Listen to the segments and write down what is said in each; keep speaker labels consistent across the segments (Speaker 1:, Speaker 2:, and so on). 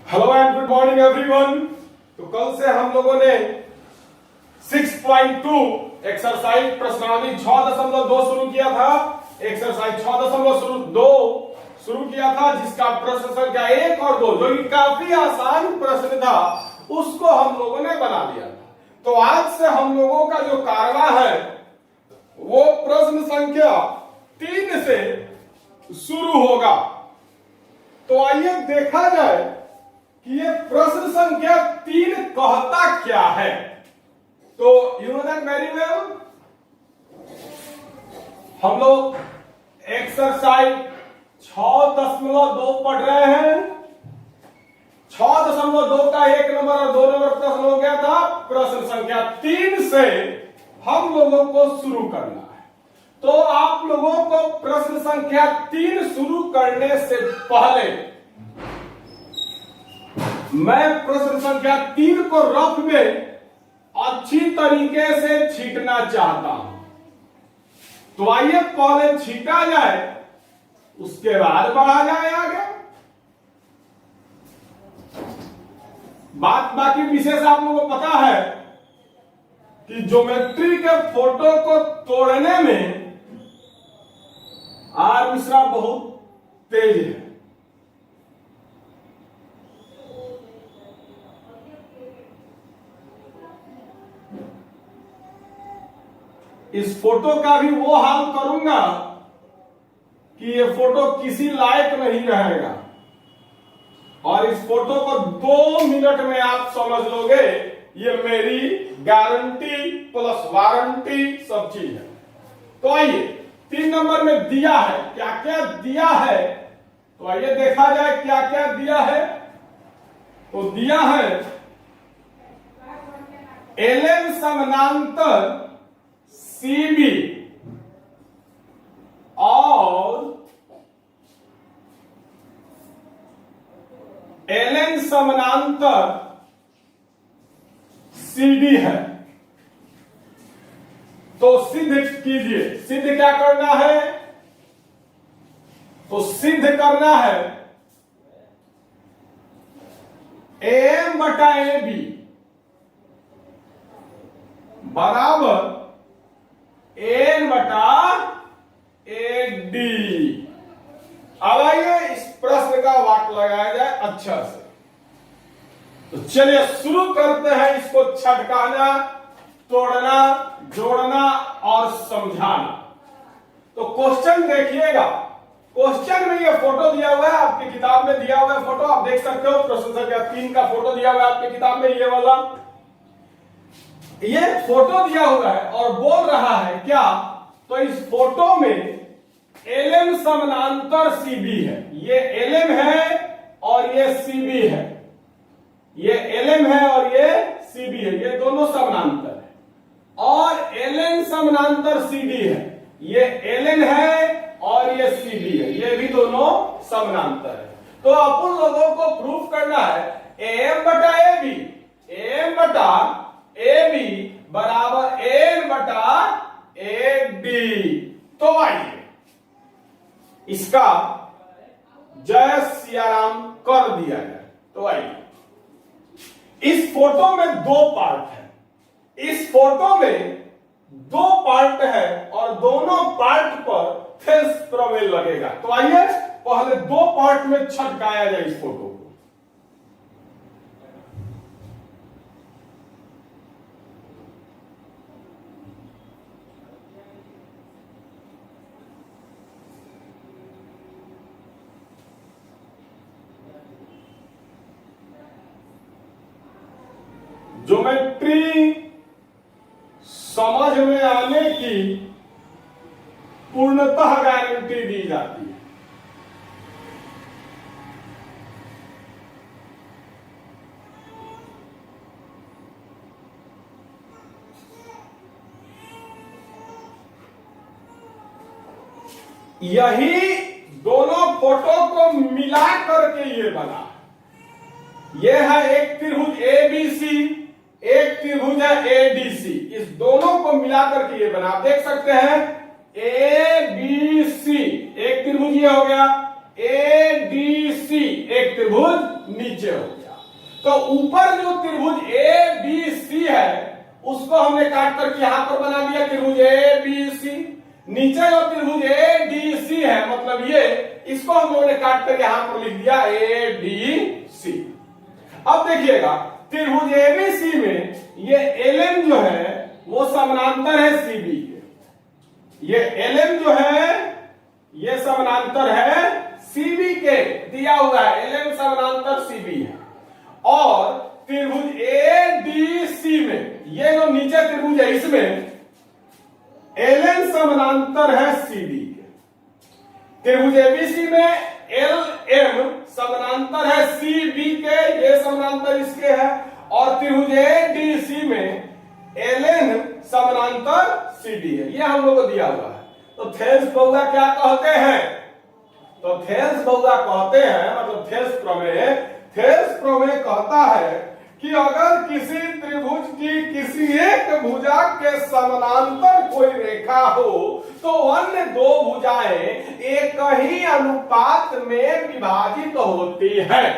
Speaker 1: Hello and good morning everyone. तो कल से हम लोगों ने 6.2 एक्सरसाइज प्रश्नावली 6.2 शुरू किया था। एक्सरसाइज 6.2 शुरू किया था, जिसका प्रश्न संख्या 1 और 2 जो कि काफी आसान प्रश्न था, उसको हम लोगों ने बना लिया था। तो आज से हम लोगों का जो कारवा है वो प्रश्न संख्या 3 से शुरू होगा। तो आइए देखा जाए कि ये प्रश्न संख्या 3 कहता क्या है। तो you know that very well. हम लोग एक्सरसाइज 6.2 पढ़ रहे हैं। 6.2 का 1 नंबर और 2 नंबर प्रश्न हो गया था। प्रश्न संख्या 3 से हम लोगों को शुरू करना है। तो आप लोगों को प्रश्न संख्या 3 शुरू करने से पहले मैं प्रश्न संख्या 3 को रफ में अच्छी तरीके से छींटना चाहता हूं। तो आइए पहले छींटा जाए, उसके बाद बढ़ा जाए आगे। बात बाकी विशेष आप लोगों को पता है कि ज्योमेट्री के फोटो को तोड़ने में आर मिश्रा बहुत तेज है। इस फोटो का भी वो हाल करूंगा कि ये फोटो किसी लायक नहीं रहेगा, और इस फोटो को 2 मिनट में आप समझ लोगे। ये मेरी गारंटी प्लस वारंटी सब चीज है। तो आइए 3 नंबर में दिया है, क्या क्या दिया है, तो आइए देखा जाए क्या क्या दिया है। तो दिया है एलएन समानांतर सीबी और एलएन समानांतर सीडी है। तो सिद्ध कीजिए। सिद्ध क्या करना है? तो सिद्ध करना है एम बटा ए बी बराबर एन बटा ए डी। अब आइए इस प्रश्न का वाक्य लगाया जाए अच्छा से। तो चलिए शुरू करते हैं इसको छटकाना, तोड़ना, जोड़ना और समझाना। तो क्वेश्चन देखिएगा। क्वेश्चन में ये फोटो दिया हुआ है, आपकी किताब में दिया हुआ है फोटो, आप देख सकते हो। प्रश्न संख्या 3 का फोटो दिया हुआ है आपकी किताब में, ये वाला ये फोटो दिया हुआ है और बोल रहा है क्या? तो इस फोटो में एलएम समानांतर सीबी है। ये एलएम है और ये सीबी है। ये एलएम है और ये सीबी है। ये दोनों समानांतर है। और एलएन समानांतर सीडी है। ये एलएन है और ये सीबी है। ये भी दोनों समानांतर है। तो अपन लोगों को प्रूफ करना है एम बटा ए बी, एम बटा ए बी बराबर एन बटा ए डी। तो आइए इसका जय सियाराम कर दिया जाए। तो आइए इस फोटो में 2 पार्ट है। इस फोटो में 2 पार्ट है और दोनों पार्ट पर फेस प्रमेय लगेगा। तो आइए पहले 2 पार्ट में छटकाया जाए इस फोटो को। ज्योमेट्री समझ में आने की पूर्णतः गारंटी दी जाती है। यही दोनों फोटो को मिला करके ये बना। ये है एक त्रिभुज एबीसी, एक त्रिभुज है एडीसी। इस दोनों को मिलाकर के ये बना। आप देख सकते हैं ए बी सी, एक त्रिभुज ये हो गया, ए डी सी एक त्रिभुज नीचे हो गया। तो ऊपर जो त्रिभुज ए बी सी है उसको हमने काट करके यहां पर बना दिया त्रिभुज ए बी सी। नीचे जो त्रिभुज ए डी सी है मतलब ये, इसको हम लोगों ने काट कर यहां पर लिख दिया ए डी सी। अब देखिएगा त्रिभुज एबीसी में ये एलएम जो है वो समानांतर है सीबी के। ये एलएम जो है ये समानांतर है सीबी के, दिया हुआ है एलएम समानांतर सीबी है। और त्रिभुज एडीसी में ये जो नीचे त्रिभुज है इसमें एलएम समानांतर है सीबी के। त्रिभुज एबीसी में एल एम समानांतर है सीबी के, ये समानांतर इसके है। और त्रिभुज एडीसी में एल एन समानांतर सीडी है, ये हम लोग को दिया हुआ है। तो थेल्स बहुधा क्या कहते हैं? तो थेल्स बहुधा कहते हैं मतलब थेल्स प्रमेय कहता है कि अगर किसी त्रिभुज की किसी एक भुजा के समानांतर कोई रेखा हो तो अन्य दो भुजाएं एक ही अनुपात में विभाजित होती है।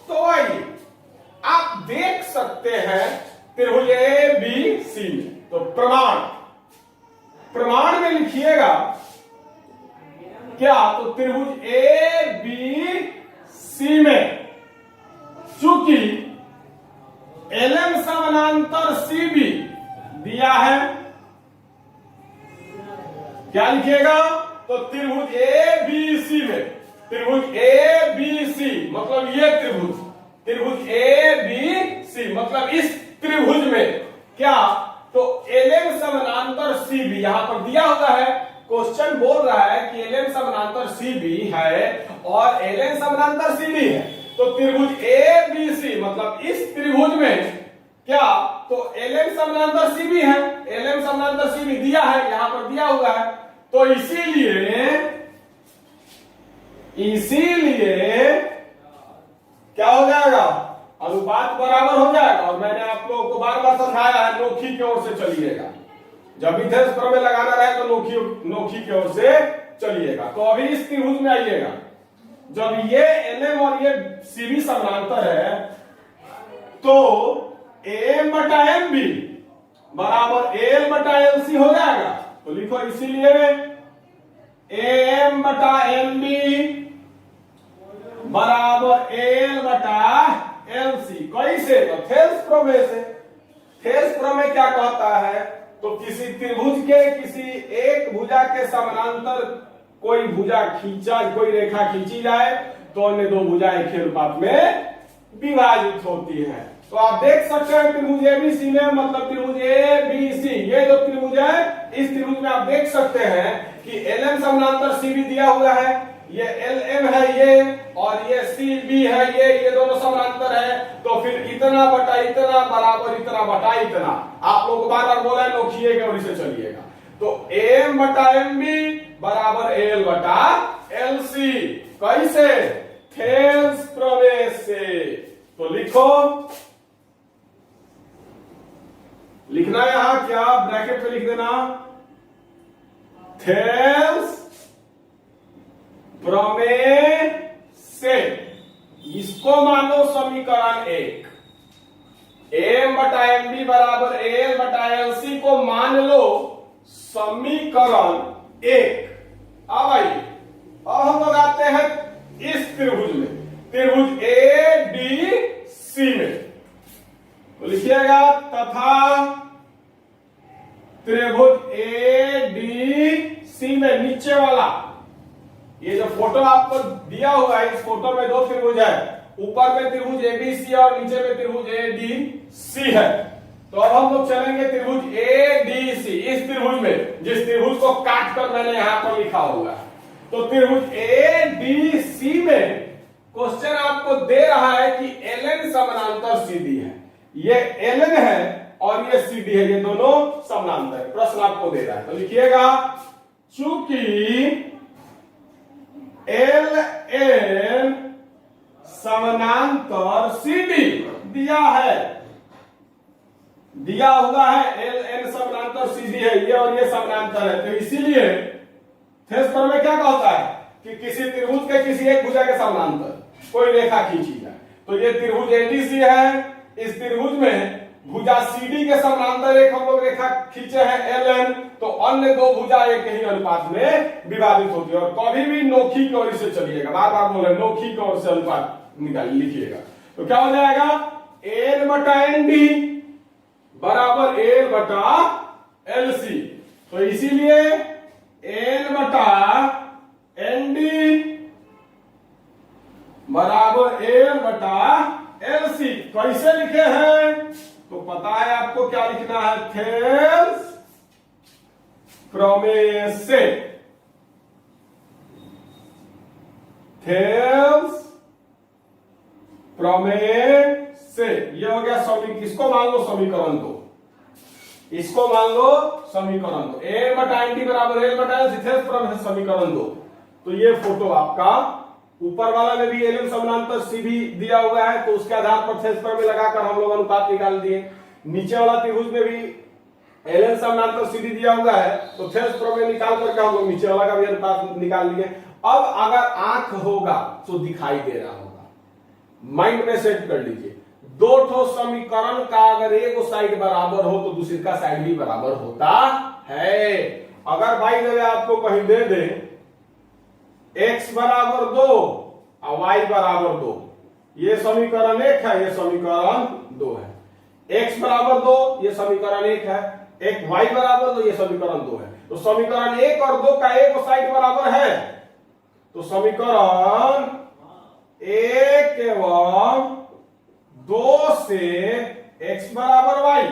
Speaker 1: तो आइए आप देख सकते हैं त्रिभुज ए बी सी में। तो प्रमाण में लिखिएगा क्या? तो त्रिभुज ए बी सी में चूंकि एलएम समानांतर सीबी दिया है, क्या लिखिएगा? तो त्रिभुज ए बी सी में, त्रिभुज ए बी सी मतलब ये त्रिभुज ए बी सी मतलब इस त्रिभुज में क्या? तो एलएम समानांतर सीबी यहां पर दिया हुआ है। क्वेश्चन बोल रहा है कि एलएम समानांतर सीबी है और एलएम समानांतर सीबी है। तो त्रिभुज ए बी सी मतलब इस त्रिभुज में क्या? तो एलएम समानांतर सीबी है, एलएम समानांतर सीबी दिया है, यहां पर दिया हुआ है। तो इसीलिए क्या हो जाएगा? अनुपात बराबर हो जाएगा। और मैंने आप लोगों को बार बार समझाया है नोखी की ओर से चलिएगा। जब भी थेल्स प्रमेय लगाना रहे तो नोखी की ओर से चलिएगा। तो अभी इस त्रिभुज में आइएगा, जब ये एलएम और ये सीबी समानांतर है तो एम बटा एम बी बराबर एल बटा एल सी हो जाएगा। तो लिखो इसीलिए एम बटा एम बी बराबर एल बटा एल सी। कैसे? तो थेल्स प्रमेय से। थेल्स प्रमेय क्या कहता है? तो किसी त्रिभुज के किसी एक भुजा के समानांतर कोई भुजा कोई रेखा खींची जाए तो अन्य दो भुजा एक ही अनुपात में विभाजित होती है। तो आप देख सकते हैं त्रिभुज एबीसी में मतलब त्रिभुज एबीसी, ये जो त्रिभुज है इस त्रिभुज में आप देख सकते हैं कि एलएम समानांतर सीबी दिया हुआ है, ये एलएम है ये और ये सीबी है ये दोनों समानांतर है। तो फिर इतना बटा इतना बराबर इतना बटा इतना। आप लोग बार बार बोला है नोखिएगा और इसे चलिएगा। तो एम बटा एम बी बराबर एल बटा एल सी। कैसे? थेल्स प्रमेय से। तो लिखना यहां क्या? ब्रैकेट में लिख देना थेल्स प्रमेय से। इसको मानो समीकरण 1, एम बटा एम बी बराबर एल बटा एल सी को मान लो समीकरण 1। अब आइए अब हम लोग आते हैं इस त्रिभुज में, त्रिभुज ए डी सी में। तो लिखिएगा तथा त्रिभुज ए डी सी में नीचे वाला ये जो फोटो आपको दिया हुआ है इस फोटो में दो त्रिभुज है, ऊपर में त्रिभुज एबीसी और नीचे में त्रिभुज एडीसी है। तो अब हम लोग चलेंगे त्रिभुज एडीसी, इस त्रिभुज में जिस त्रिभुज को काट कर मैंने यहां पर लिखा हुआ है। तो त्रिभुज एडीसी में क्वेश्चन आपको दे रहा है कि एलएन समानांतर सीडी है, ये एलएन है और ये सीडी है, ये दोनों समानांतर है। प्रश्न आपको दे रहा है तो लिखिएगा चूंकि एल एन समानांतर सीडी दिया हुआ है, एल एन समानांतर सीडी है ये और ये समानांतर है। तो इसीलिए थेल्स प्रमेय क्या कहता है कि किसी त्रिभुज के किसी एक भुजा के समानांतर कोई रेखा खींची जाए तो ये त्रिभुज एडीसी है। इस त्रिभुज में भुजा सीडी के समानांतर एक हम लोग रेखा खींचे हैं एलएन, तो अन्य दो भुजा एक ही अनुपात में विभाजित होती है। और कभी भी नोखी की ओर से चलिएगा, बार बार बोल रहे नोखी की ओर से अनुपात निकाल लिखिएगा। तो क्या हो जाएगा, एल बटा एन डी बराबर एल बटा एल सी। तो इसीलिए एल बटा एन डी बराबर एल बटा एल सी। कैसे लिखे हैं तो पता है आपको क्या लिखना है, थेल्स प्रमेय से। थेल्स प्रमेय से ये हो गया समीकरण। इसको मान लो समीकरण 2, इसको मान लो समीकरण 2। ए बटा एन टी बराबर एल बटा एल सी, प्रमेय से समीकरण 2। तो ये फोटो आपका ऊपर वाला में भी एल समानांतर सी भी दिया हुआ है, तो उसके आधार पर थेल्स प्रमेय लगाकर हम लोग अनुपात निकाल दिए। नीचे वाला त्रिभुज में भी एल समानांतर सी भी दिया हुआ है, तो थेल्स प्रमेय निकाल करके हम लोग नीचे वाला का भी अनुपात निकाल लिए। अब अगर आंख होगा तो दिखाई दे रहा होगा, माइंड में सेट कर लीजिए। दो ठो समीकरण का अगर एक साइड बराबर हो तो दूसरी का साइड भी बराबर होता है। अगर भाई जब आपको कहीं दे दे x बराबर 2 और y बराबर 2, ये समीकरण 1 है, ये समीकरण 2 है। x बराबर 2 ये समीकरण 1 है, एक y बराबर 2 ये समीकरण 2 है। तो समीकरण 1 और 2 का एक साइड बराबर है, तो समीकरण 1 एवं 2 से x बराबर y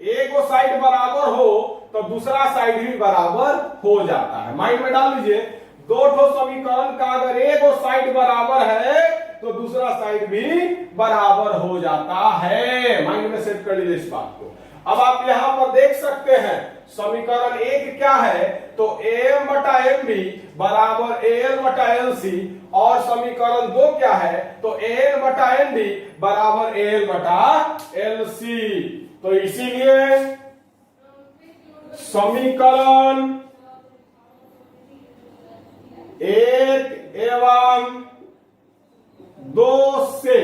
Speaker 1: एक साइड बराबर हो तो दूसरा साइड भी बराबर हो जाता है। माइंड में डाल लीजिए, दो ठो समीकरण का अगर एक साइड बराबर है तो दूसरा साइड भी बराबर हो जाता है। माइंड में सेट कर लीजिए इस बात को। अब आप यहां पर देख सकते हैं समीकरण 1 क्या है, तो एम बटा एम बी बराबर एल बटा एल सी, और समीकरण 2 क्या है, तो एल बटा एन डी बराबर एल बटा एल सी। तो इसीलिए समीकरण 1 एवं 2 से,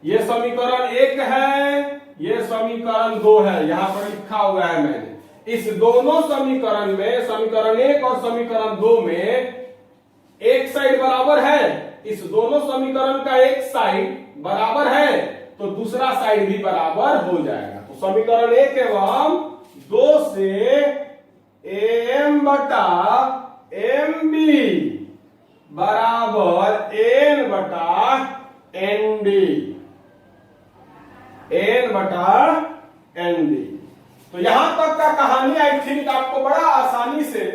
Speaker 1: ये समीकरण 1 है, ये समीकरण 2 है, यहां पर लिखा हुआ है मैंने। इस दोनों समीकरण में, समीकरण 1 और समीकरण 2 में एक साइड बराबर है। इस दोनों समीकरण का एक साइड बराबर है तो दूसरा साइड भी बराबर हो जाएगा। तो समीकरण 1 एवं 2 से एम बटा एम बी बराबर एन बटा एन डी, एन बटा एन डी। तो यहां तक का कहानी आई थिंक आपको बड़ा आसानी से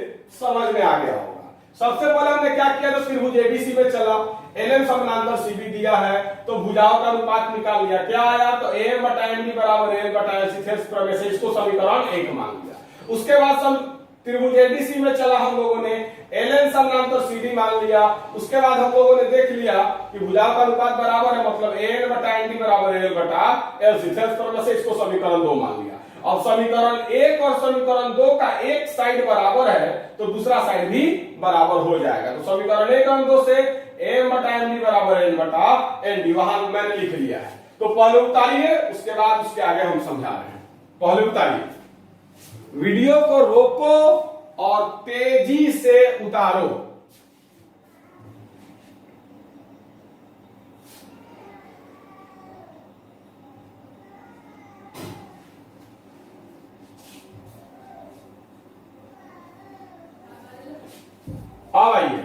Speaker 1: समझ में आ गया होगा। सबसे पहले हमने क्या किया, तो त्रिभुज एबीसी में चला, एलएम समानांतर सीबी दिया है तो भुजाओं का अनुपात निकाल लिया। क्या आया, तो एम बटा एन डी बराबर एल बटा एल सी, थेल्स प्रमेय से इसको समीकरण 1 मान लिया। उसके बाद सब त्रिभुज एडीसी में चला, हम लोगों ने एलएन समानांतर सीडी मान लिया। उसके बाद हम लोगों ने देख लिया कि भुजाओं का अनुपात बराबर है, मतलब एन बटा एन डी बराबर एल बटा एल सी, थेल्स प्रमेय से इसको समीकरण 2 मान लिया। अब समीकरण 1 और समीकरण 2 का एक साइड बराबर है तो दूसरा साइड भी बराबर हो जाएगा। तो समीकरण 1 और 2 से एम बटा एन डी बराबर एन बटा एन डी, वहां मैंने लिख लिया है। तो पहले उतारिए, उसके बाद उसके आगे हम समझा रहे हैं। पहले उतारिए, वीडियो को रोको और तेजी से उतारो। अब आइए,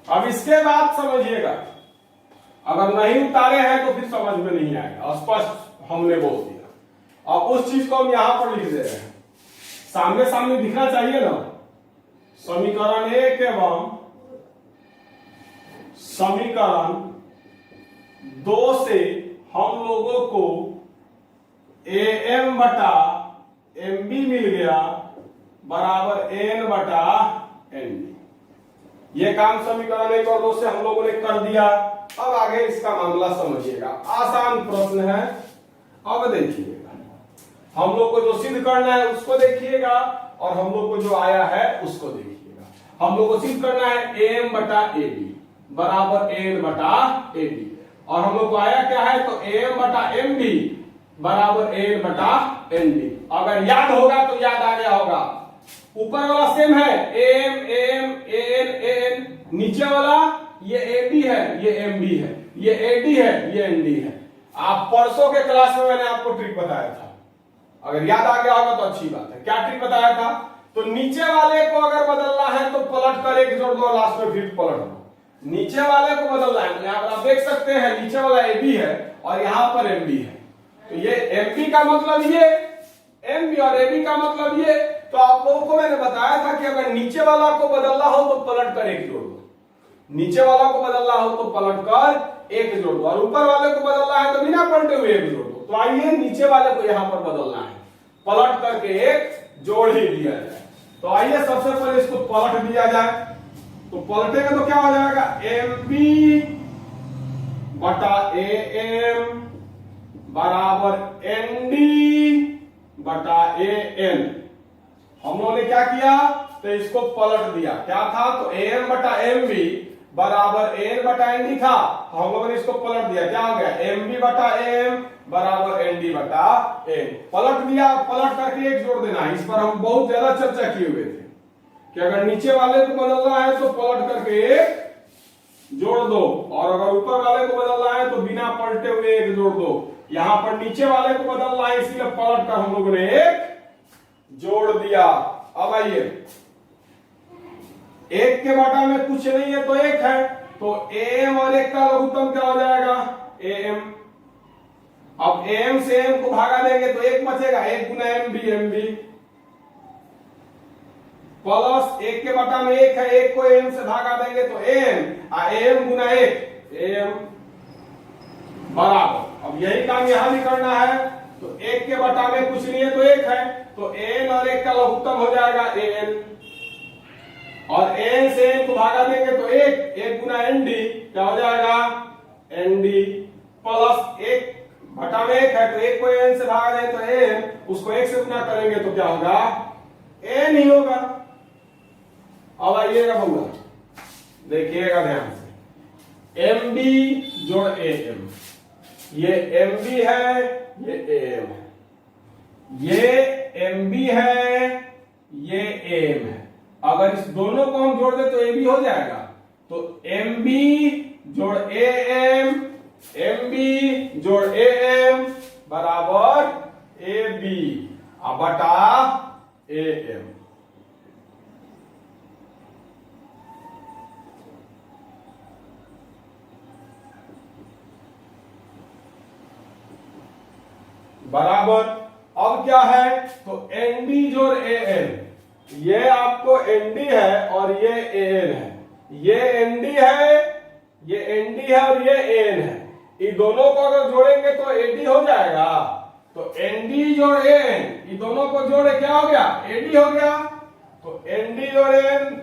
Speaker 1: अब इसके बाद समझिएगा, अगर नहीं उतारे हैं तो फिर समझ में नहीं आएगा। स्पष्ट हमने बोल दिया। अब उस चीज को हम यहां पर लिख दे रहे हैं, सामने सामने दिखना चाहिए ना। समीकरण 1 एवं समीकरण 2 से हम लोगों को ए एम बटा एम बी मिल गया बराबर एन बटा एन डी। ये काम समीकरण 1 और 2 से हम लोगों ने कर दिया। अब आगे इसका मामला समझिएगा, आसान प्रश्न है। अब देखिएगा, हम लोग को जो सिद्ध करना है उसको देखिएगा और हम लोग को जो आया है उसको देखिएगा। हम लोग को सिद्ध करना है एम बटा ए बी बराबर एन बटा ए बी, और हम लोग को आया क्या है, तो एम बटा एम बी बराबर एन बटा एन बी। अगर याद होगा तो याद आ गया होगा, ऊपर वाला सेम है एम एम एन एन, नीचे वाला ये ए बी है, ये एम बी है, ये ए डी है, ये एन डी है। आप परसों के क्लास में मैंने आपको ट्रिक बताया था, अगर याद आ गया होगा तो अच्छी बात है। क्या ट्रिक बताया था, तो नीचे वाले को अगर बदलना है तो पलट कर एक जोड़ दो, लास्ट में फिर पलट दो। नीचे वाले को बदलना है, यहाँ पर आप देख सकते हैं नीचे वाला ए बी है और यहाँ पर एम बी है, तो ये एम बी का मतलब ये, एम बी और ए बी का मतलब ये। तो आप लोगों को मैंने बताया था कि अगर नीचे वाला को बदलना हो तो पलट कर एक जोड़ दो, नीचे वाला को बदलना हो तो पलट कर एक जोड़ दो, और ऊपर वाले को बदलना है तो बिना पलटे हुए एक जोड़ दो। तो आइए नीचे वाले को यहाँ पर बदलना है, पलट करके एक जोड़ ही दिया जाए। तो आइए सबसे पहले इसको पलट दिया जाए, तो पलटेगा तो क्या हो जाएगा, एम बी बटा ए एम बराबर एन डी बटा ए एन। हम लोगों ने क्या किया, तो इसको पलट दिया, क्या था, तो एम बटा एम बी बराबर एन बटा एन डी था, हम लोगों ने इसको पलट दिया, क्या हो गया, एम बी बटा एम बराबर एन डी बटा एन। पलट दिया, पलट करके एक जोड़ देना है। इस पर हम बहुत ज्यादा चर्चा किए हुए थे कि अगर नीचे वाले को बदलना है तो पलट करके एक जोड़ दो, और अगर ऊपर वाले को बदलना है तो बिना पलटे हुए एक जोड़ दो। यहां पर नीचे वाले को बदलना है, इसलिए पलट कर हम लोगों ने एक जोड़ दिया। अब आइए, एक के बटा में कुछ नहीं है तो एक है, तो एम और एक का लघुत्तम क्या हो जाएगा, एम। अब एम से एम को भागा देंगे तो एक बचेगा, एक गुना एम बी प्लस एक के बटा में एक है, एक को एम से भागा देंगे तो एम, एम गुना एक एम बराबर। अब यही काम यहां भी करना है, तो एक के बटा में कुछ नहीं है तो एक है, तो एन और एक का लघुत्तम हो जाएगा एन, और एन से एन को भागा देंगे तो एक गुना एन डी क्या हो जाएगा, एन डी प्लस एक बटा में एक है, तो एक को एन से भागा देंगे तो एन, उसको एक से गुना करेंगे तो क्या होगा, एन ही होगा। अब आइएगा भैया, देखिएगा ध्यान से, एम बी जोड़ ए एम, ये एम बी है, ये ए एम है, ये एम बी है, ये एम है। अगर इस दोनों को हम जोड़ दे तो ए बी हो जाएगा, तो एम बी जोड़ ए एम बी जोड़ ए एम बराबर ए बी बटा ए एम। बराबर, अब क्या है, तो एन डी जोड़ ए एन, ये आपको एन डी है और ये ए एन है, ये एन डी है, ये एन डी है और ये एन है। इन दोनों को अगर जोड़ेंगे तो ए डी हो जाएगा, तो एन डी जोड़ ए एन, इन दोनों को जोड़े क्या हो गया, ए डी हो गया, तो एन डी जोड़ एन,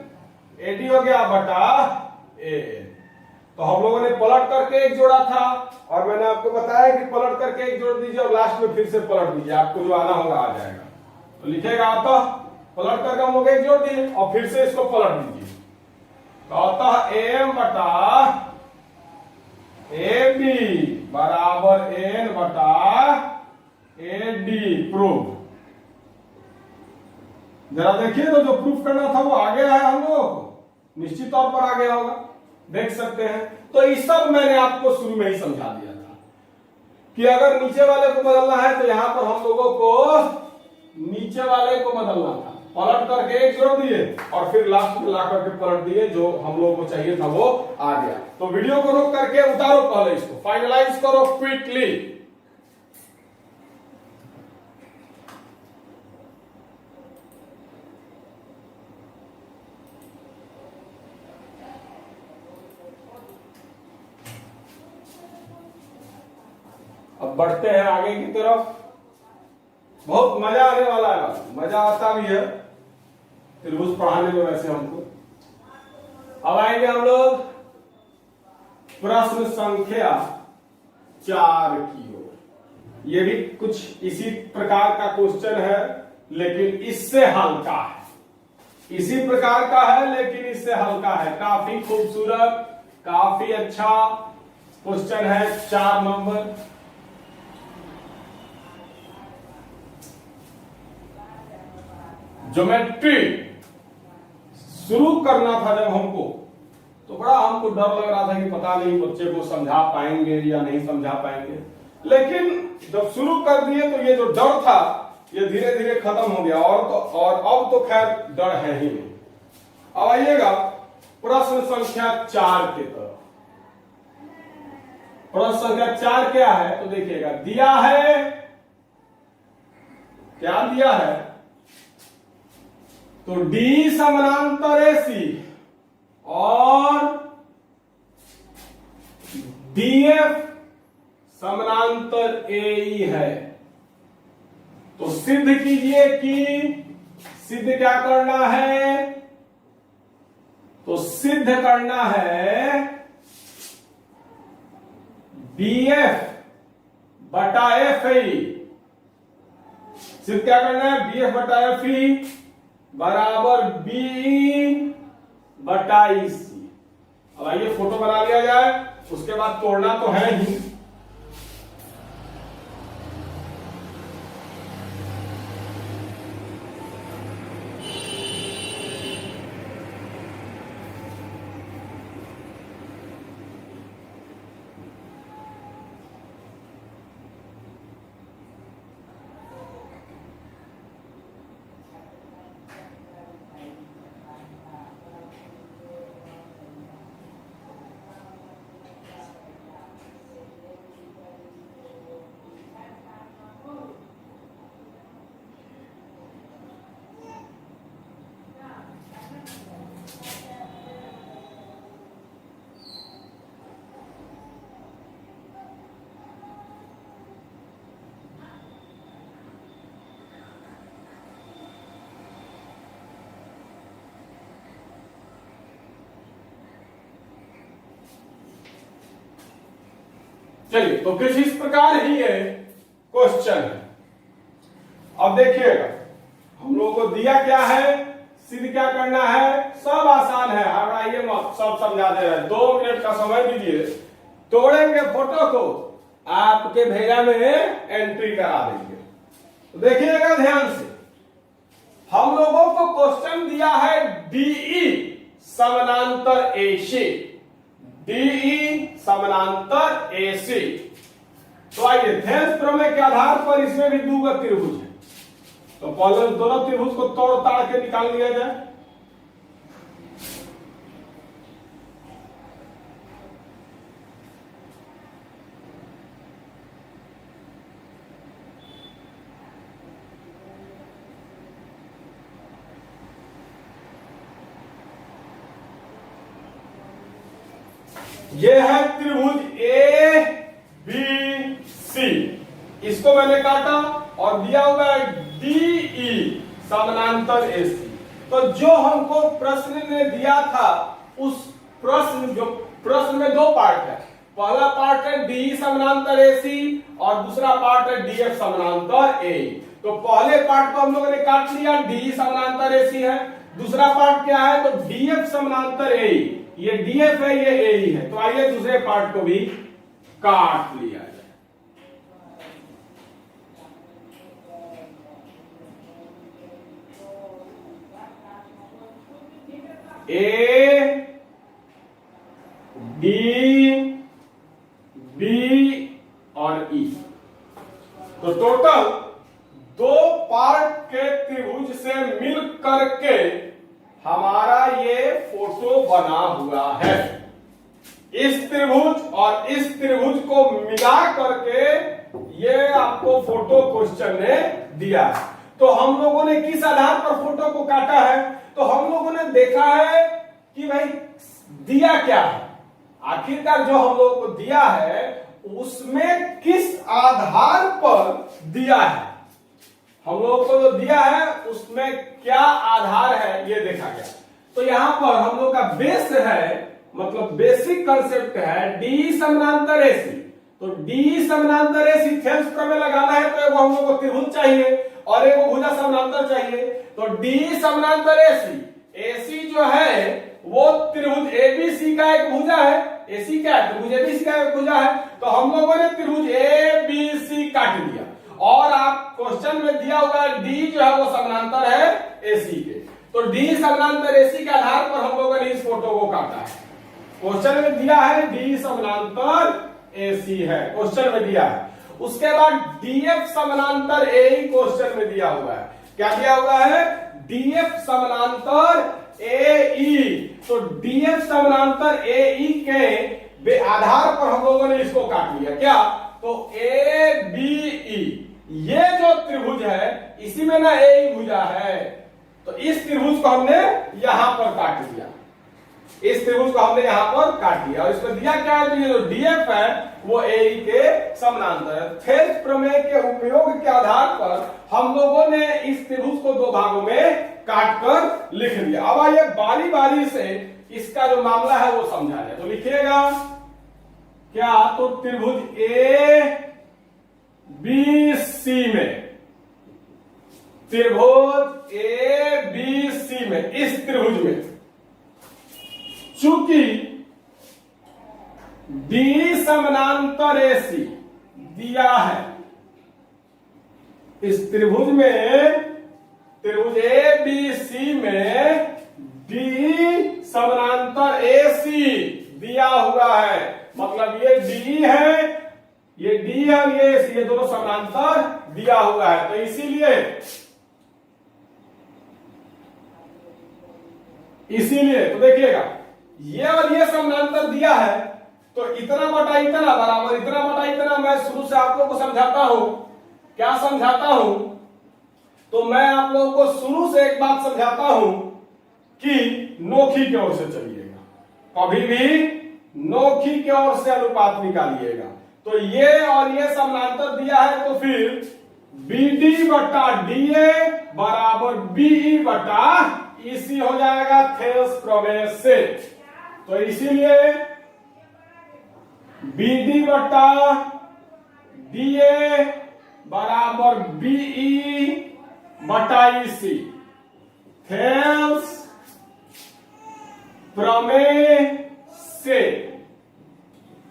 Speaker 1: ए डी हो गया बटा ए एन। तो हम लोगों ने पलट करके एक जोड़ा था, और मैंने आपको बताया कि पलट करके एक जोड़ दीजिए और लास्ट में फिर से पलट दीजिए, आपको जो आना होगा आ जाएगा। तो लिखेगा आता पलट करके हम लोग एक जोड़ दिए और फिर से इसको पलट दीजिए, तो आता एम बटा ए बी बराबर एन बटा ए डी। प्रूफ, जरा देखिए तो जो प्रूफ करना था वो आगे है हम लोगों को, निश्चित तौर पर आगे होगा, देख सकते हैं। तो ये सब मैंने आपको शुरू में ही समझा दिया था कि अगर नीचे वाले को बदलना है तो यहां पर हम लोगों को नीचे वाले को बदलना था, पलट करके एक जोड़ दिए और फिर लास्ट में ला करके पलट दिए, जो हम लोगों को चाहिए था वो आ गया। तो वीडियो को रोक करके उतारो, पहले इसको फाइनलाइज करो क्विकली। अब बढ़ते हैं आगे की तरफ, बहुत मजा आने वाला है, मजा आता भी है त्रिभुज पढ़ाने में वैसे हमको। अब आएंगे हम लोग प्रश्न संख्या 4 की ओर। ये भी कुछ इसी प्रकार का क्वेश्चन है, लेकिन इससे हल्का है। इसी प्रकार का है लेकिन इससे हल्का है। काफी खूबसूरत, काफी अच्छा क्वेश्चन है। 4 नंबर। ज्योमेट्री शुरू करना था जब हमको, तो बड़ा हमको डर लग रहा था कि पता नहीं बच्चे को समझा पाएंगे या नहीं समझा पाएंगे, लेकिन जब शुरू कर दिए तो ये जो डर था ये धीरे धीरे खत्म हो गया। और अब तो खैर डर है ही नहीं। अब आइएगा प्रश्न संख्या 4 के तरफ। प्रश्न संख्या 4 क्या है तो देखिएगा, दिया है, क्या दिया है तो डी समानांतर एसी और डीएफ समानांतर एई है। तो सिद्ध कीजिए कि सिद्ध क्या करना है, तो सिद्ध करना है बीएफ बटा एफ ई। सिद्ध क्या करना है, बीएफ बटा एफ ई बराबर बी बटा ई सी। अब आइए फोटो बना लिया जाए, उसके बाद तोड़ना तो है ही। चलिए, तो कुछ इस प्रकार ही ये क्वेश्चन है। अब देखिएगा, हम लोगों को दिया क्या है, सिद्ध क्या करना है, सब आसान है। हटाइए मत, सब समझा दे रहे हैं। 2 मिनट का समय दीजिए, तोड़ेंगे फोटो को, आपके भेजा में एंट्री करा देंगे। तो देखिएगा ध्यान से, हम लोगों को क्वेश्चन दिया है डीई समानांतर एसी, डीई समानांतर एसी। तो आइए, ध्यान प्रमेय के आधार पर इसमें भी 2 त्रिभुज है, तो पहले दोनों त्रिभुज को तोड़ ताड़ के निकाल लिया जाए। ये है त्रिभुज ए बी सी, इसको मैंने काटा और दिया हुआ है डीई समानांतर एसी। तो जो हमको प्रश्न ने दिया था, उस प्रश्न में 2 पार्ट है। पहला पार्ट है डीई समानांतर एसी और दूसरा पार्ट है डीएफ समानांतर ए। तो पहले पार्ट को हम लोगों ने काट लिया, डीई समानांतर एसी है। दूसरा पार्ट क्या है, तो डीएफ समानांतर ए। ये डीएफ है, ये ए है। तो आइए दूसरे पार्ट को भी काट लिया जाए। ए डी बी और ई। तो टोटल 2 पार्ट के त्रिभुज से मिल करके हमारा ये फोटो बना हुआ है। इस त्रिभुज और इस त्रिभुज को मिला करके ये आपको फोटो क्वेश्चन ने दिया है। तो हम लोगों ने किस आधार पर फोटो को काटा है, तो हम लोगों ने देखा है कि भाई दिया क्या है, आखिरकार जो हम लोगों को दिया है उसमें किस आधार पर दिया है। हम लोगों को जो दिया है उसमें क्या आधार है ये देखा गया। तो यहां पर हम लोग का बेस है, मतलब बेसिक कंसेप्ट है डी समानांतर एसी। तो डी समानांतर एसी थेल्स प्रमेय लगाना है तो एगो हम लोग को त्रिभुज चाहिए और एगो भुजा समानांतर चाहिए। तो डी समानांतर एसी, एसी जो है वो त्रिभुज एबीसी का एक भुजा है। एसी क्या है? त्रिभुज एबीसी का एक भुजा है। तो हम लोगों ने त्रिभुज एबीसी काट दिया और आप क्वेश्चन में दिया हुआ डी जो है वो समानांतर है एसी के। तो डी समानांतर एसी के आधार पर हम लोगों ने इस फोटो को काटा है। क्वेश्चन में दिया है डी समानांतर एसी है, क्वेश्चन में दिया है। उसके बाद डीएफ समानांतर एई क्वेश्चन में दिया हुआ है। क्या दिया हुआ है? डीएफ समानांतर एई। तो डीएफ समानांतर एई के आधार पर हम लोगों ने इसको काट लिया। क्या? तो ए बी ई, ये जो त्रिभुज है इसी में ना एई भुजा है, तो इस त्रिभुज को हमने यहां पर काट दिया। इस त्रिभुज को हमने यहां पर काट दिया और इसमें दिया क्या है? तो ये जो डीएफ है वो एई के समानांतर है। थेल्स प्रमेय के उपयोग के आधार पर हम लोगों ने इस त्रिभुज को दो भागों में काट कर लिख दिया। अब आइए बारी बारी से इसका जो मामला है वो समझा जाए। तो लिखिएगा क्या? तो त्रिभुज ए बी सी में, त्रिभुज ए बी सी में, इस त्रिभुज में चूंकि डी समानांतर एसी दिया है, इस त्रिभुज में, त्रिभुज ए बी सी में डी समानांतर एसी दिया हुआ है, मतलब ये डी है, ये डी है, ये दोनों समानांतर दिया हुआ है। तो इसीलिए तो देखिएगा ये और ये समानांतर दिया है, तो इतना बटा इतना बराबर इतना बटा इतना। मैं शुरू से आप लोगों को समझाता हूं। क्या समझाता हूं? तो मैं आप लोगों को शुरू से एक बात समझाता हूं कि नोखी की ओर से चलिएगा, कभी भी नोखी की ओर से अनुपात निकालिएगा। तो ये और ये समानांतर दिया है, तो फिर BD बटा DA बराबर BE बटा EC हो जाएगा थेल्स प्रमेय से। तो इसीलिए BD बटा DA बराबर BE बटा EC थेल्स प्रमेय से,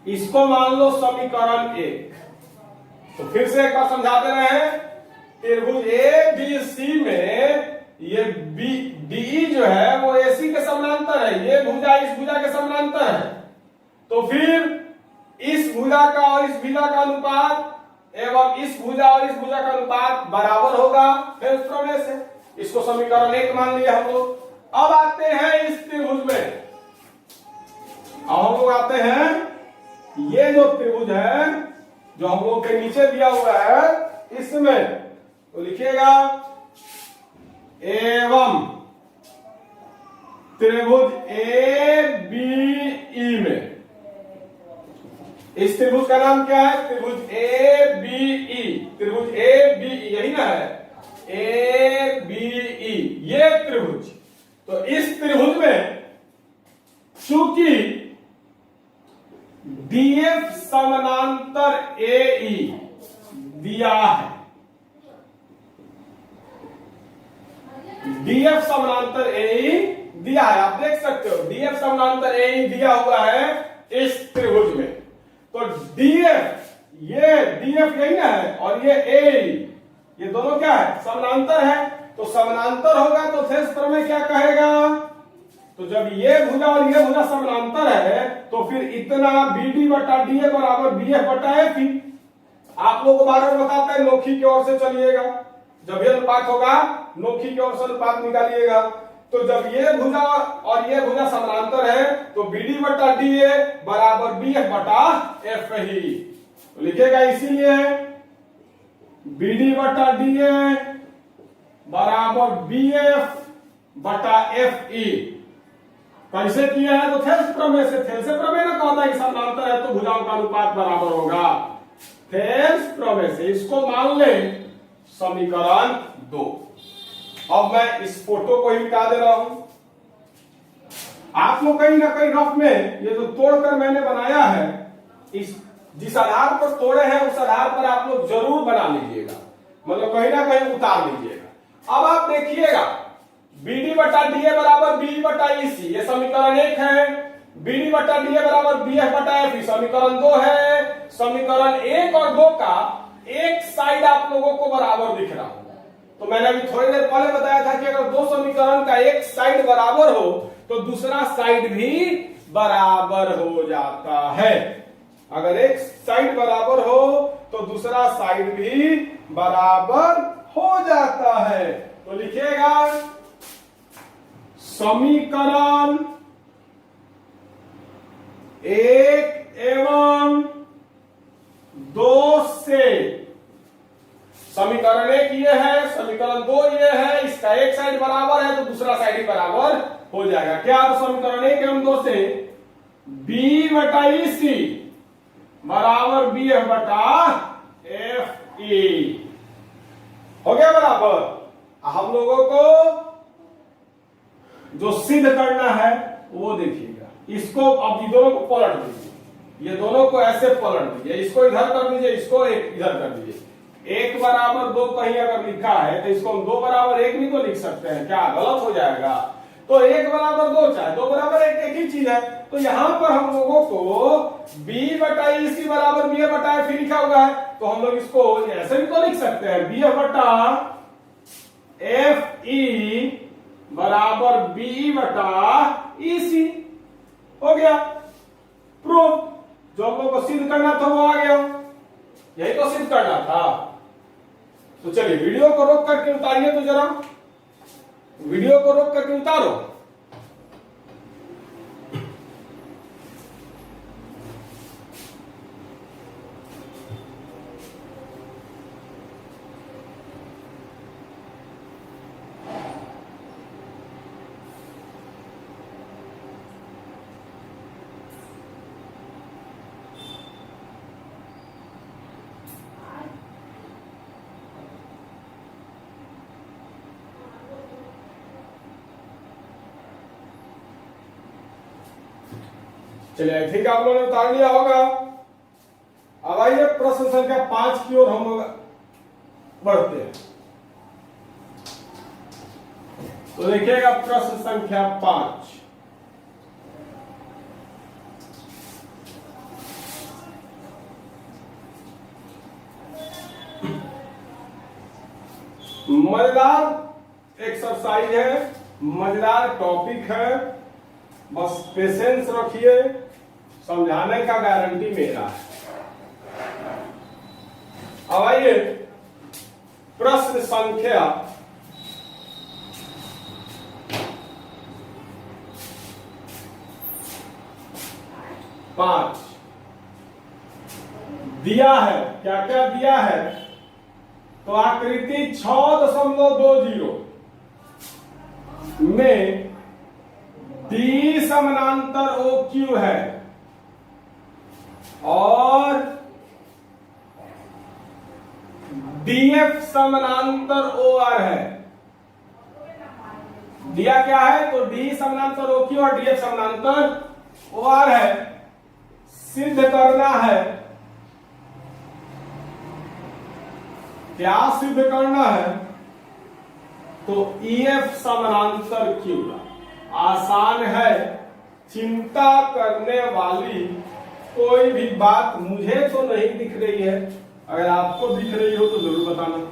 Speaker 1: इसको मान लो समीकरण 1। तो फिर से एक बार समझा दे रहे हैं। त्रिभुज ए बी सी में ये डी जो है वो एसी के समानांतर है, ये भुजा इस भुजा के समानांतर है। तो फिर इस भुजा का और इस भुजा का अनुपात एवं इस भुजा और इस भुजा का अनुपात बराबर होगा थेल्स प्रमेय से। इसको समीकरण 1 मान लिया हम लोग। अब आते हैं इस त्रिभुज में, अब हम लोग आते हैं ये जो त्रिभुज है जो हम लोग के नीचे दिया हुआ है इसमें। तो लिखिएगा एवं त्रिभुज ए बी ई में, इस त्रिभुज का नाम क्या है? त्रिभुज ए बी ई, त्रिभुज ए बी ई, यही ना है? ए बी ई, ये त्रिभुज। तो इस त्रिभुज में चूंकि डीएफ समानांतर एई दिया है, डीएफ समानांतर एई दिया है, आप देख सकते हो डीएफ समानांतर एई दिया हुआ है इस त्रिभुज में। तो डीएफ, ये डीएफ यही ना है और ये एई, ये दोनों क्या है? समानांतर है। तो समानांतर होगा तो थेल्स प्रमेय क्या कहेगा? तो जब ये भुजा और ये भुजा समानांतर है तो फिर इतना BD बटा DA बराबर BF बटा FE। आप लोगों को बार बार बताते हैं नोखी की ओर से चलिएगा, जब ये अनुपात होगा नोखी की ओर से अनुपात निकालिएगा। तो जब ये भुजा और ये भुजा समानांतर है तो BD बटा DA बराबर BF बटा FE। तो लिखिएगा इसीलिए BD बटा DA बराबर BF बटा FE। कैसे किया है? तो थेल्स प्रमेय से। थेल्स प्रमेय ना कहता है कि समानांतर है तो भुजाओं का अनुपात बराबर होगा, थेल्स प्रमेय से। इसको मान ले समीकरण 2। अब मैं इस फोटो को ही मिटा दे रहा हूं। आप लोग कहीं ना कहीं रफ में ये जो तोड़कर मैंने बनाया है, इस जिस आधार पर तोड़े हैं उस आधार पर आप लोग जरूर बना लीजिएगा, मतलब कहीं ना कहीं उतार लीजिएगा। अब आप देखिएगा BD बटा DA बराबर BE बटा EC, ये समीकरण 1 है। BD बटा DA बराबर BF बटा FE समीकरण 2 है। समीकरण 1 और 2 का एक साइड आप लोगों को बराबर दिख रहा होगा। तो मैंने अभी थोड़ी देर पहले बताया था कि अगर दो समीकरण का एक साइड बराबर हो तो दूसरा साइड भी बराबर हो जाता है। अगर एक साइड बराबर हो तो दूसरा साइड भी बराबर हो जाता है। तो लिखिएगा समीकरण 1 एवं 2 से, समीकरण 1 ये है, समीकरण 2 ये है, इसका एक साइड बराबर है तो दूसरा साइड ही बराबर हो जाएगा। क्या? तो समीकरण 1 एवं 2 से B बटा EC बराबर BF बटा FE हो गया बराबर। हम लोगों को जो सिद्ध करना है वो देखिएगा, इसको अब ये दोनों को पलट दीजिए, ये दोनों को ऐसे पलट दीजिए, इसको इधर कर दीजिए, इसको एक इधर कर दीजिए। 1 बराबर 2 कहीं अगर लिखा है तो इसको हम 2 बराबर 1 नहीं तो लिख सकते हैं, क्या गलत हो जाएगा? तो 1 बराबर 2 चाहे 2 बराबर 1 एक ही चीज है। तो यहां पर हम लोगों को B बटा EC बराबर BF बटा FE लिखा हुआ है, तो हम लोग इसको ऐसे भी तो लिख सकते हैं, BF बटा FE बराबर BE बटा EC हो गया प्रूफ। जो हम लोग को सिद्ध करना था वो आ गया, यही तो सिद्ध करना था। तो चलिए वीडियो को रोक करके उतारिए, तो जरा वीडियो को रोक करके उतारो। चलिए आई थिंक आप लोगों ने उतार लिया होगा। अब आइए प्रश्न संख्या 5 की ओर हम लोग बढ़ते हैं। तो देखिएगा प्रश्न संख्या 5, मजेदार एक्सरसाइज है, मजेदार टॉपिक है, बस पेशेंस रखिए, समझाने का गारंटी मेरा है। अब आइए प्रश्न संख्या 5 दिया है। क्या क्या दिया है? तो आकृति 6.20 में D समानांतर OQ है और DF समानांतर OR है। दिया क्या है? तो D समानांतर OQ और DF समानांतर OR है। सिद्ध करना है, क्या सिद्ध करना है? तो EF समानांतर Q। आसान है, चिंता करने वाली कोई भी बात मुझे तो नहीं दिख रही है, अगर आपको दिख रही हो तो जरूर बताना।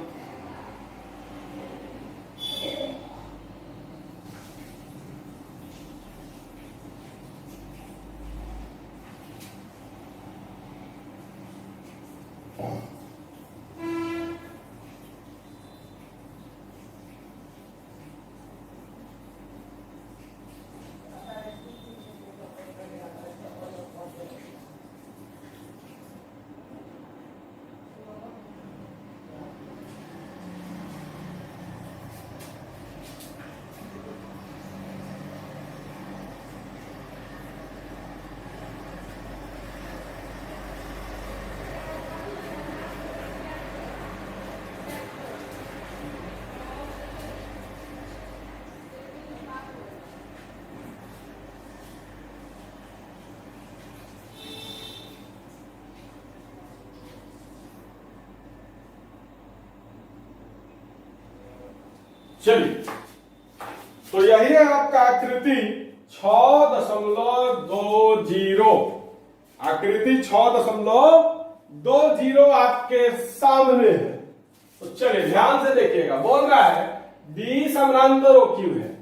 Speaker 1: चलिए, तो यही है आपका आकृति 6.20। आकृति 6.20 आपके सामने है। तो चलिए ध्यान से देखिएगा, बोल रहा है डी समानांतर ओ क्यू है,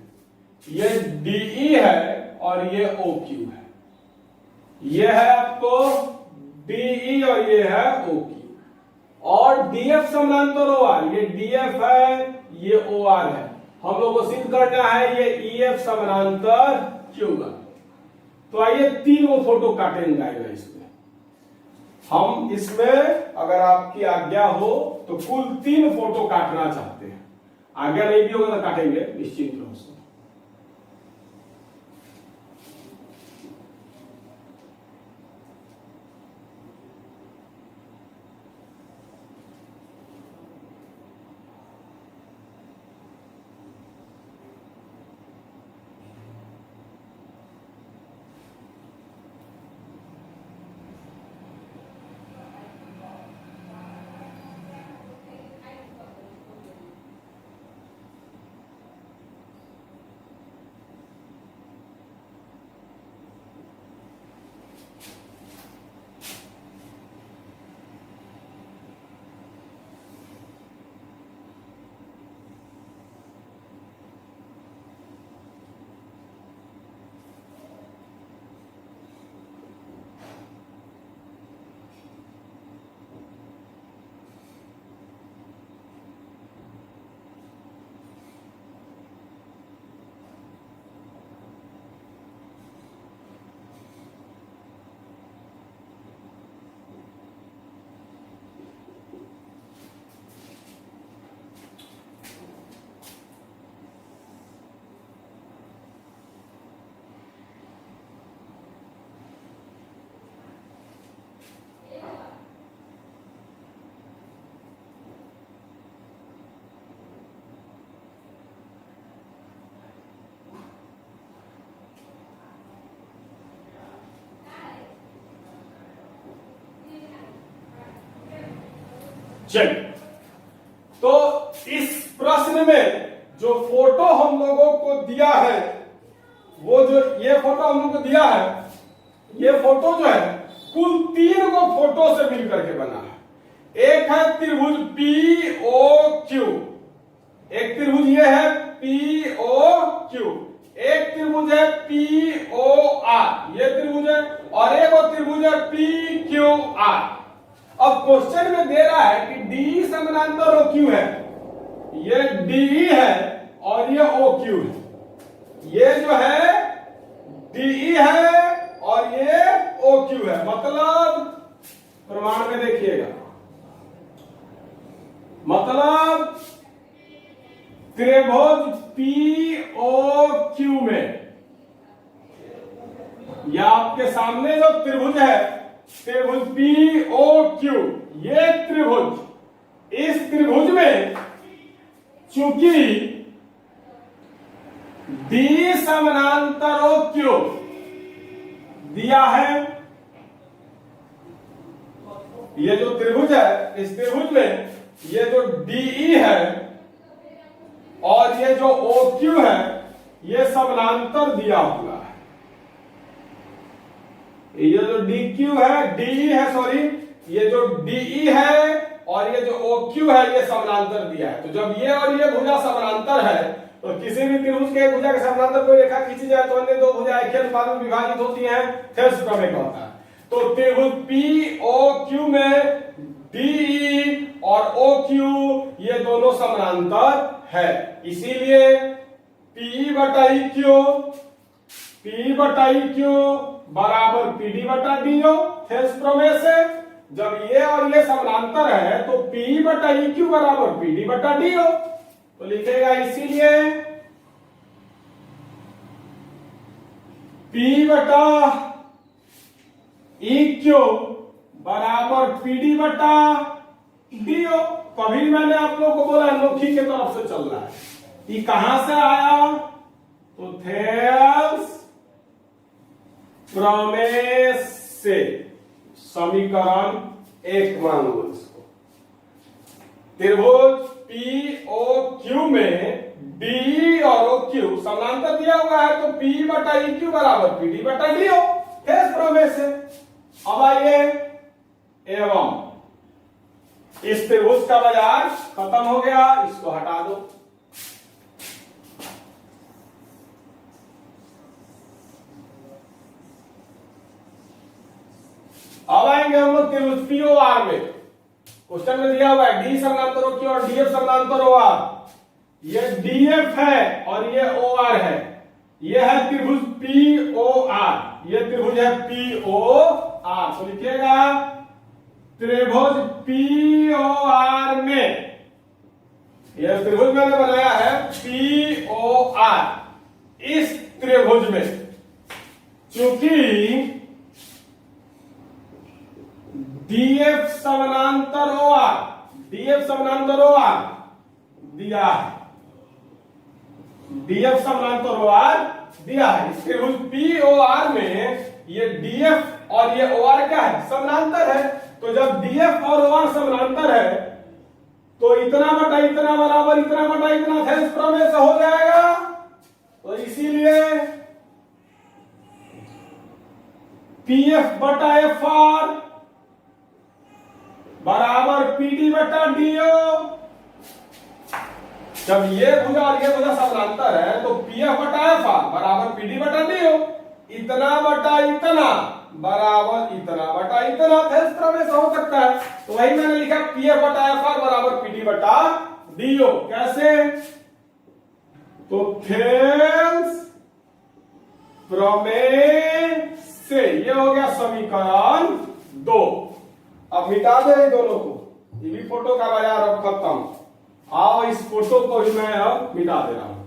Speaker 1: ये डीई है और ये ओ क्यू है। ये है आपको डीई और ये है ओ क्यू, और डीएफ समानांतर ओ आर, ये डीएफ है ये ओ आर है। हम लोग को सिद्ध करना है ये ईएफ समानांतर क्यू आर। तो आइए 3 वो फोटो काटेंगे जाएगा इसमें। हम इसमें अगर आपकी आज्ञा हो तो कुल 3 फोटो काटना चाहते हैं। आज्ञा नहीं भी होगा तो काटेंगे निश्चित रूप से। चलिए, तो इस प्रश्न में जो फोटो हम लोगों को दिया है, वो जो ये फोटो हम लोग को दिया है, ये फोटो जो है कुल 3 को फोटो से मिलकर के बना है। एक है त्रिभुज POQ, एक त्रिभुज ये है POQ, एक त्रिभुज है POR, ये त्रिभुज है, और एक और त्रिभुज है PQR। अब क्वेश्चन में दे रहा है कि डी समानांतर ओ क्यू है, ये डीई है और ये ओ क्यू है। ये जो है डीई है और ये ओ क्यू है। मतलब प्रमाण में देखिएगा, मतलब त्रिभुज POQ में, या आपके सामने जो त्रिभुज है त्रिभुज POQ, ये त्रिभुज, इस त्रिभुज में चूंकि डी समानांतर OQ दिया है, ये जो त्रिभुज है इस त्रिभुज में ये जो DE है और ये जो OQ है ये समानांतर दिया हुआ है। ये जो DQ है, DE है, सॉरी, ये जो DE है और ये जो OQ है ये समानांतर दिया है। तो जब ये और ये भुजा समानांतर है तो किसी भी त्रिभुज के भुजा के समानांतर कोई रेखा खींची जाए तो अन्य 2 भुजा एक ही अनुपात में विभाजित होती हैं, थेल्स प्रमेय कहता है। तो त्रिभुज POQ में DE और OQ ये दोनों समानांतर है, इसीलिए P/EQ बराबर PD बटा DO, थेल्स प्रमेय से जब ये और ये समानांतर है तो P/EQ बराबर PD बटा DO। तो लिखेगा इसीलिए P/EQ बराबर PD बटा DO। कभी मैंने आप लोगों को बोला अनोखी के तरफ से चल रहा है, ये कहां से आया? तो थेल्स प्रमेय से, समीकरण 1 मान लो इसको। त्रिभुज POQ में डी और ओ क्यू समानांतर दिया हुआ है, तो पी बटा ई क्यू बराबर पी डी बटा डी ओ। फेस प्रमेय से अब आइए, एवं इस त्रिभुज का बाजार खत्म हो गया, इसको हटा दो। अब आएंगे हम लोग त्रिभुज पी ओ आर में। क्वेश्चन में दिया हुआ है डी समानांतर ओ क्यू और डीएफ समानांतर ओ आर। ये डीएफ है और ये ओ आर है। ये है त्रिभुज पी ओ आर, ये त्रिभुज है पी ओ आर। तो लिखिएगा त्रिभुज पी ओ आर में, यह त्रिभुज मैंने बनाया है पी ओ आर। इस त्रिभुज में चूंकि डीएफ समानांतर ओ आर, डीएफ समानांतर ओ आर दिया है, डीएफ समानांतर ओ आर दिया है। इस त्रिभुज पी ओ आर में ये डीएफ और ये ओ आर क्या है, समानांतर है। तो जब डीएफ और ओ आर समानांतर है तो इतना बटा इतना बराबर इतना बटा इतना थेल्स प्रमेय से हो जाएगा। तो इसीलिए पीएफ बटा एफ आर बराबर पीडी बटा डीओ। जब ये भुजा और ये भुजा समानांतर है तो पीएफ बटा एफ आर बराबर पीडी बटा डीओ। इतना बटा इतना बराबर इतना बटा इतना थेल्स प्रमेय से हो सकता है। तो वही मैंने लिखा पीएफ बटा एफ आर बराबर पीडी बटा डीओ। कैसे? तो थेल्स प्रमेय से ये हो गया समीकरण 2। अब मिटा दे दोनों को, ये भी फोटो का बाजार अब खत्म। आओ इस फोटो को भी मैं अब मिटा दे रहा हूं।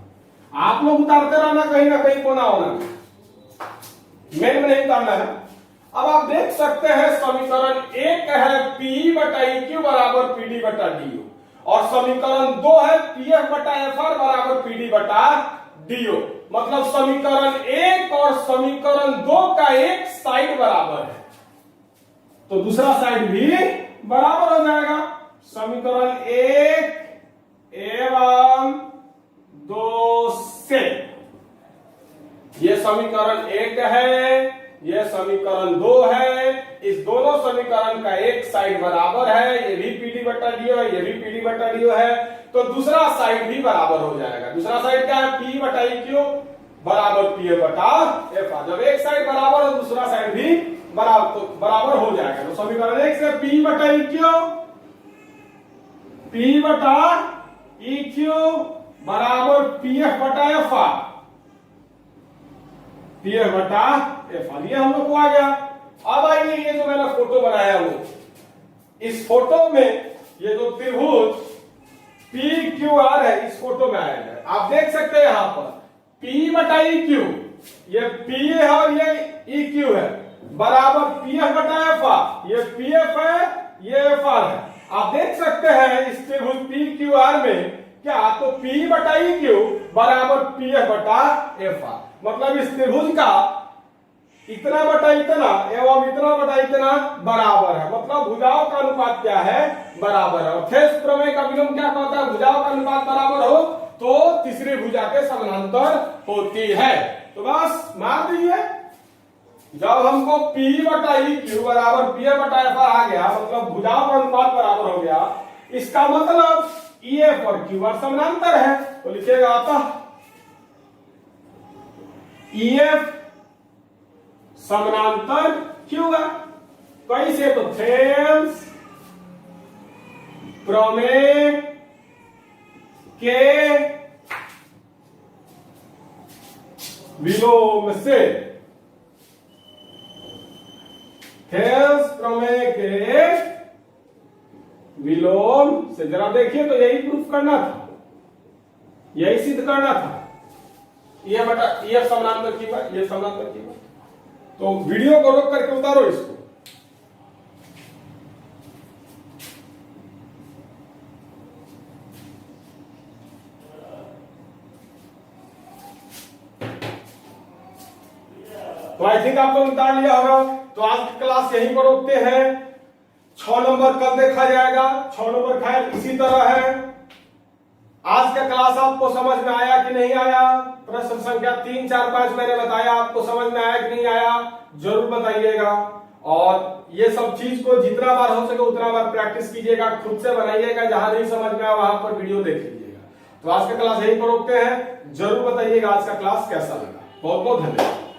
Speaker 1: आप लोग उतारते रहना कहीं ना कहीं कोना होना, मेन में नहीं उतारना है। अब आप देख सकते हैं समीकरण 1 है पी बटा ई क्यू बराबर पीडी बटा डीओ और समीकरण 2 है पीएफ बटा एफ आर बराबर पीडी बटा डीओ। मतलब समीकरण 1 और समीकरण 2 का एक साइड बराबर है तो दूसरा साइड भी बराबर हो जाएगा। समीकरण 1 एवं 2 से ये समीकरण 1 है, ये समीकरण 2 है। इस दोनों समीकरण का एक साइड बराबर है, ये भी पीडी बटा डीओ है, ये भी पीडी बटा डीओ है। तो दूसरा साइड भी बराबर हो जाएगा। दूसरा साइड क्या है? पी बटा ई क्यू बराबर पी बटा एफ आर। जब एक साइड बराबर हो दूसरा साइड भी बराबर हो जाएगा। तो समीकरण 1 से पी बटा ई क्यू, पी बटा ई क्यू बराबर पी एफ बटा एफ आर, पी एफ बटा एफ आर। ये हम लोग को आ गया। अब आइए ये जो मैंने फोटो बनाया वो, इस फोटो में ये जो त्रिभुज पी क्यू आर है इस फोटो में आया है। आप देख सकते हैं यहां पर पी बटा ई क्यू, ये पी है और ये ई क्यू है बराबर पी एफ बटा एफ आर। ये पी एफ है, ये एफ आर है। आप देख सकते हैं इस त्रिभुज पी क्यू आर में क्या, तो पी बटा ई क्यू बराबर पी एफ बटा एफ आर। मतलब इस त्रिभुज का इतना बटा इतना एवं इतना बटा इतना बराबर है। मतलब भुजाओं का अनुपात क्या है? बराबर है। और थेल्स प्रमेय का विलोम क्या कहता है? भुजाओं का अनुपात बराबर हो तो तीसरी भुजा के समानांतर होती है। तो बस मार दीजिए। जब हमको P बटा ई क्यू बराबर पी बटा एफ आर आ गया, मतलब भुजाओं का अनुपात बराबर हो गया। इसका मतलब ई एफ और क्यू आर समानांतर है। तो लिखिएगा अतः ई एफ समानांतर क्यू आर। कैसे? तो थेल्स प्रमेय के विलोम से, थेल्स प्रमेय के विलोम से। जरा देखिए, तो यही प्रूफ करना था, यही सिद्ध करना था। ये बटा ये समानांतर की बात, ये समानांतर की बात। तो वीडियो को रोक करके उतारो इसको। तो आई थिंक आप लोग उतार लिया होगा। तो आज की क्लास यहीं पर रोकते हैं। 6 नंबर कल देखा जाएगा। 6 नंबर खैर इसी तरह है। आज का क्लास आपको समझ में आया कि नहीं आया? प्रश्न संख्या 3, 4, 5 मैंने बताया, आपको समझ में आया कि नहीं आया? जरूर बताइएगा। और ये सब चीज को जितना बार हो सके उतना बार प्रैक्टिस कीजिएगा, खुद से बनाइएगा, जहां नहीं समझ में आया वहां पर वीडियो देख लीजिएगा। तो आज का क्लास यहीं पर रोकते हैं। जरूर बताइएगा आज का क्लास कैसा लगा। बहुत बहुत धन्यवाद।